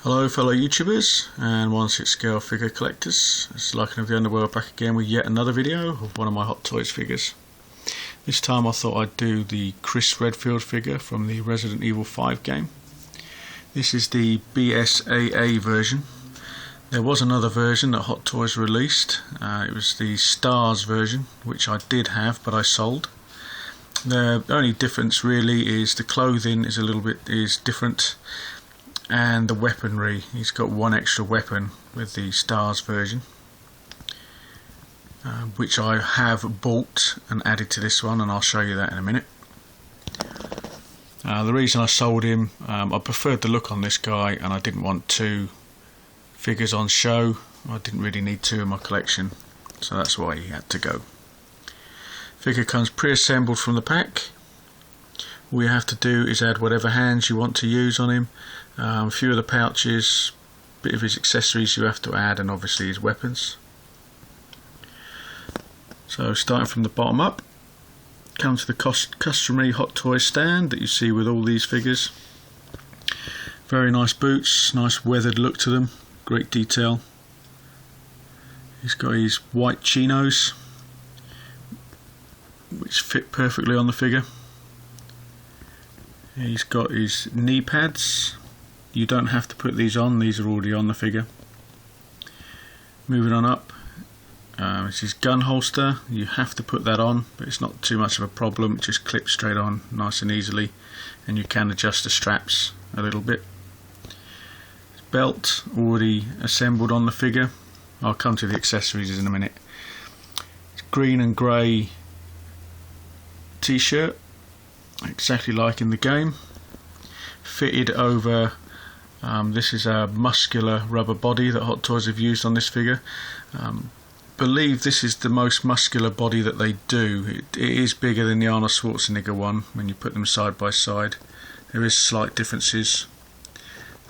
Hello fellow YouTubers and 1/6 scale figure collectors. It's Lycan of the Underworld back again with yet another video of one of my Hot Toys figures. This time I thought I'd do the Chris Redfield figure from the Resident Evil 5 game. This is the BSAA version. There was another version that Hot Toys released. It was the Stars version, which I did have but I sold. The only difference really is the clothing is different. And the weaponry, he's got one extra weapon with the Stars version, which I have bought and added to this one, and I'll show you that in a minute. The reason I sold him, I preferred the look on this guy and I didn't want two figures on show. I didn't really need two in my collection, so that's why he had to go. Figure comes pre-assembled from the pack. All you have to do is add whatever hands you want to use on him. A few of the pouches, a bit of his accessories you have to add, and obviously his weapons. So starting from the bottom up, come to the customary Hot Toys stand that you see with all these figures. Very nice boots, nice weathered look to them, great detail. He's got his white chinos, which fit perfectly on the figure. He's got his knee pads. You don't have to put these on, these are already on the figure. Moving on up, it's his gun holster. You have to put that on, but it's not too much of a problem. It just clips straight on nice and easily, and you can adjust the straps a little bit. His belt already assembled on the figure. I'll come to the accessories in a minute. It's green and grey t-shirt, exactly like in the game, fitted over. This is a muscular rubber body that Hot Toys have used on this figure. Believe this is the most muscular body that they do. It is bigger than the Arnold Schwarzenegger one when you put them side by side. There is slight differences,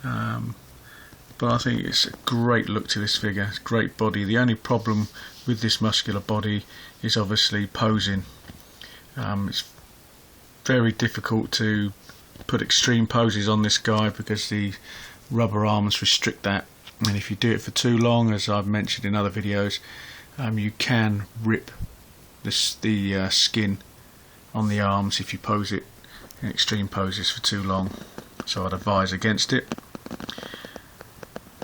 but I think it's a great look to this figure. It's a great body. The only problem with this muscular body is obviously posing. It's very difficult to put extreme poses on this guy because the rubber arms restrict that, and if you do it for too long, as I've mentioned in other videos, you can rip the skin on the arms if you pose it in extreme poses for too long, so I'd advise against it.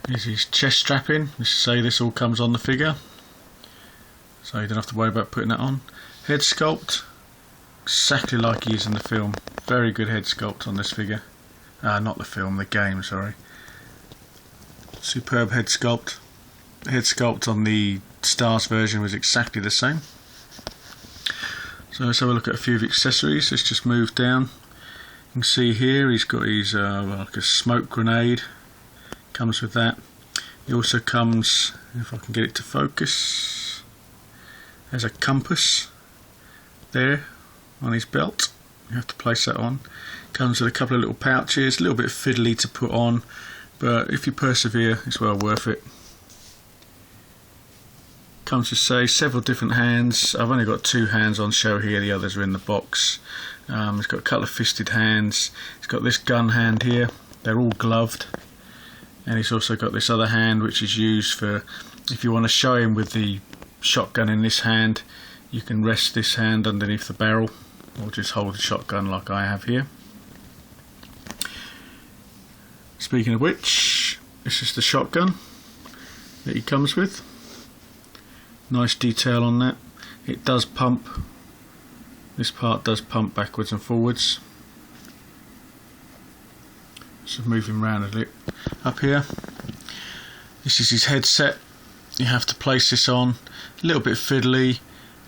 Here's his chest strapping. Let's say this all comes on the figure, so you don't have to worry about putting that on. Head sculpt, exactly like he is in the film. Very good head sculpt on this figure. Not the film, the game, sorry. Superb head sculpt. The head sculpt on the Stars version was exactly the same. So let's have a look at a few of the accessories. Let's just move down. You can see here he's got his like a smoke grenade. Comes with that. He also comes, if I can get it to focus, there's a compass there on his belt. You have to place that on. Comes with a couple of little pouches, a little bit fiddly to put on, but if you persevere it's well worth it. Comes with, say, several different hands. I've only got two hands on show here, the others are in the box. It's got a couple of fisted hands. It's got this gun hand here, they're all gloved, and it's also got this other hand which is used for if you want to show him with the shotgun in this hand. You can rest this hand underneath the barrel, or just hold the shotgun like I have here. Speaking of which, this is the shotgun that he comes with. Nice detail on that. It does pump. This part does pump backwards and forwards. So moving around a little up here. This is his headset. You have to place this on. A little bit fiddly.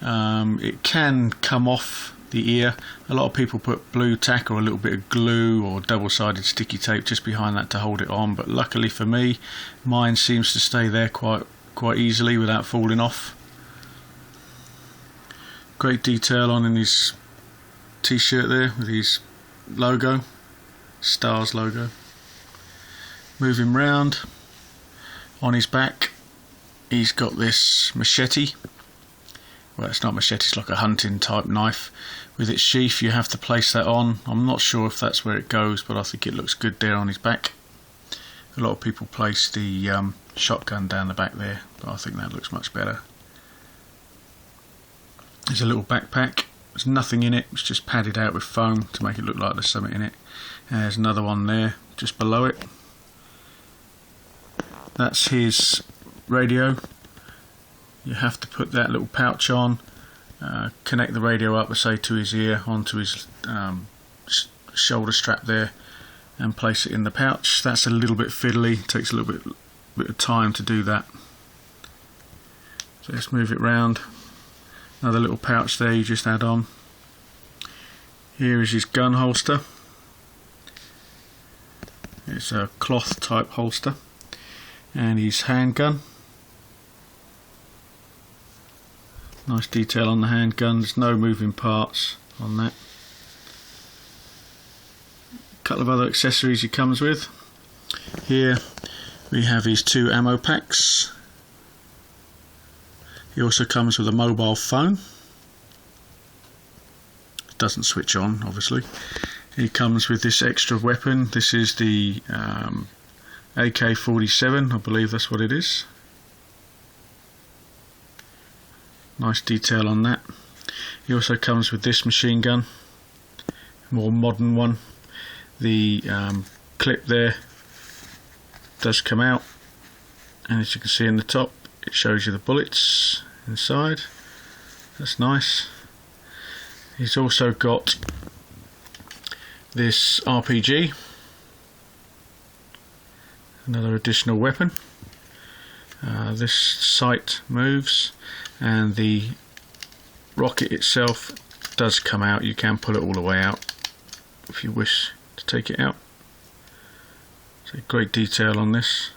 It can come off the ear. A lot of people put blue tack or a little bit of glue or double-sided sticky tape just behind that to hold it on, but luckily for me mine seems to stay there quite easily without falling off. Great detail on in his t-shirt there with his logo, Stars logo. Moving round, on his back he's got this machete. Well, it's not machete, it's like a hunting type knife. With its sheath you have to place that on. I'm not sure if that's where it goes, but I think it looks good there on his back. A lot of people place the shotgun down the back there, but I think that looks much better. There's a little backpack. There's nothing in it, it's just padded out with foam to make it look like there's something in it. And there's another one there just below it. That's his radio. You have to put that little pouch on, connect the radio up, say to his ear, onto his shoulder strap there, and place it in the pouch. That's a little bit fiddly, takes a little bit of time to do that. So let's move it round. Another little pouch there you just add on. Here is his gun holster. It's a cloth type holster. And his handgun. Nice detail on the handgun, there's no moving parts on that. A couple of other accessories he comes with. Here we have his 2 ammo packs. He also comes with a mobile phone. It doesn't switch on, obviously. He comes with this extra weapon. This is the AK-47, I believe that's what it is. Nice detail on that. He also comes with this machine gun, more modern one. The clip there does come out, and as you can see in the top, it shows you the bullets inside. That's nice. He's also got this RPG, another additional weapon. This sight moves, and the rocket itself does come out. You can pull it all the way out if you wish to take it out. So great detail on this.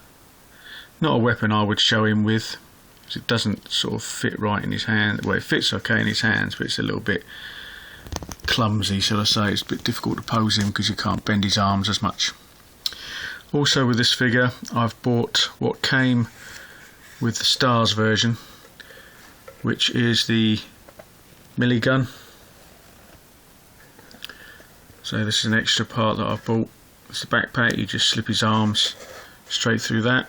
Not a weapon I would show him with, because it doesn't sort of fit right in his hand. Well, it fits okay in his hands, but it's a little bit clumsy, shall I say. It's a bit difficult to pose him because you can't bend his arms as much. Also with this figure, I've bought what came with the Stars version, which is the Millie gun. So this is an extra part that I've bought. It's the backpack. You just slip his arms straight through that,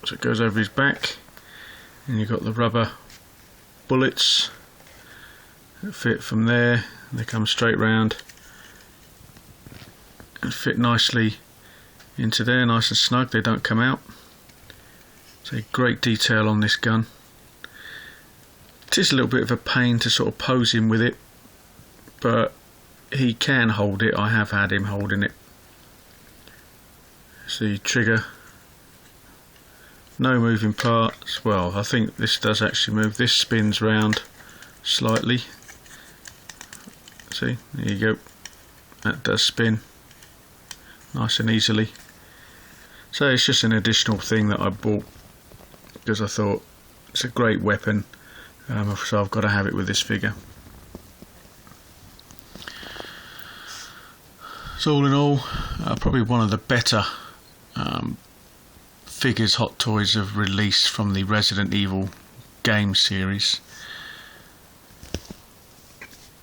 so it goes over his back, and you've got the rubber bullets that fit from there. They come straight round and fit nicely into there, nice and snug. They don't come out. So great detail on this gun. It is a little bit of a pain to sort of pose him with it, but he can hold it. I have had him holding it. See, trigger, no moving parts. Well, I think this does actually move. This spins round slightly. See, there you go. That does spin nice and easily. So it's just an additional thing that I bought because I thought it's a great weapon, so I've got to have it with this figure. So all in all, probably one of the better figures Hot Toys have released from the Resident Evil game series.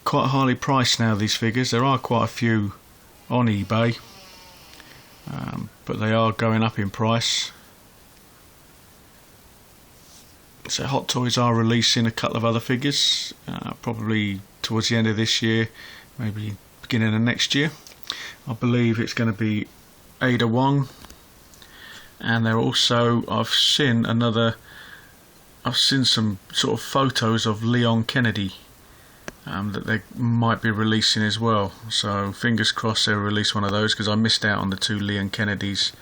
Quite highly priced now, these figures. There are quite a few on eBay, but they are going up in price. So Hot Toys are releasing a couple of other figures, probably towards the end of this year, maybe beginning of next year. I believe it's going to be Ada Wong, and they're also, I've seen some sort of photos of Leon Kennedy that they might be releasing as well. So fingers crossed they'll release one of those, because I missed out on the 2 Leon Kennedys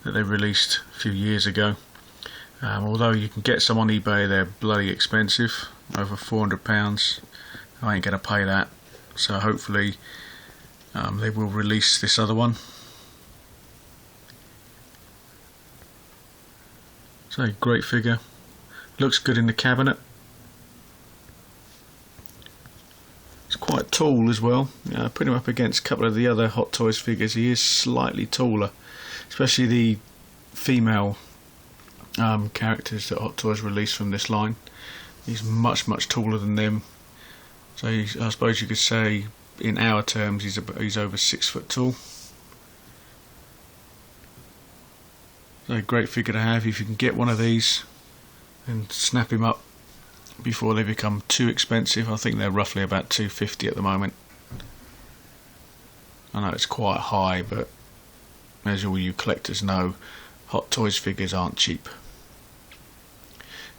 that they released a few years ago. Although you can get some on eBay, they're bloody expensive, over £400. I ain't going to pay that. So hopefully they will release this other one. So great figure, looks good in the cabinet. It's quite tall as well. Put him up against a couple of the other Hot Toys figures, he is slightly taller, especially the female characters that Hot Toys released from this line. He's much taller than them. So I suppose you could say, in our terms, he's over 6 foot tall. So a great figure to have if you can get one of these and snap him up before they become too expensive. I think they're roughly about $250 at the moment. I know it's quite high, but as all you collectors know, Hot Toys figures aren't cheap.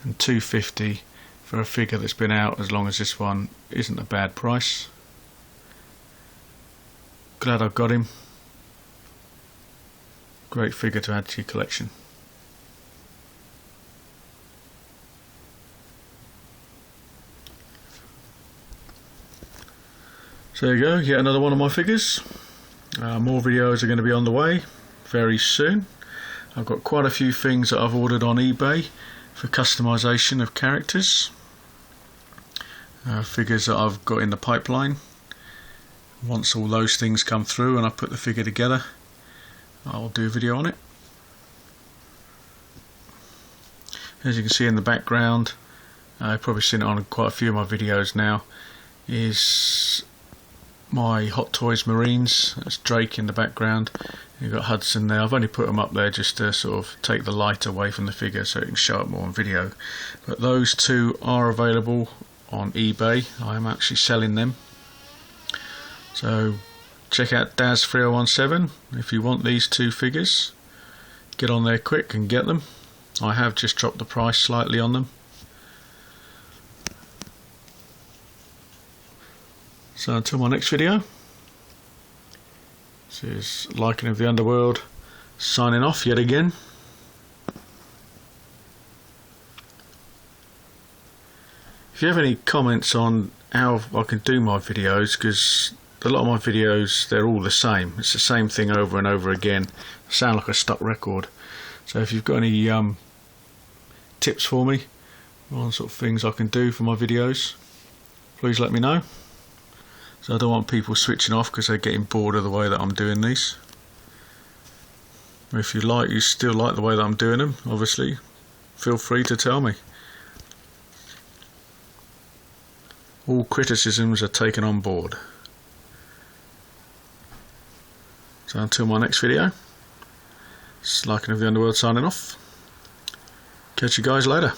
And $250 for a figure that's been out as long as this one isn't a bad price. Glad I've got him. Great figure to add to your collection. So there you go, yet another one of my figures. More videos are going to be on the way very soon. I've got quite a few things that I've ordered on eBay for customization of characters. Figures that I've got in the pipeline. Once all those things come through and I put the figure together, I'll do a video on it. As you can see in the background, I've probably seen it on quite a few of my videos now, is my Hot Toys Marines. That's Drake in the background. You've got Hudson there. I've only put them up there just to sort of take the light away from the figure so it can show up more on video. But those two are available on eBay. I am actually selling them. So check out Daz3017 if you want these two figures. Get on there quick and get them. I have just dropped the price slightly on them. So until my next video, this is Lycan of the Underworld signing off yet again. If you have any comments on how I can do my videos, because a lot of my videos, they're all the same. It's the same thing over and over again. I sound like a stuck record. So if you've got any tips for me on sort of things I can do for my videos, please let me know. So I don't want people switching off because they're getting bored of the way that I'm doing these. If you still like the way that I'm doing them, obviously, feel free to tell me. All criticisms are taken on board. So until my next video, it's Lycan of the Underworld signing off. Catch you guys later.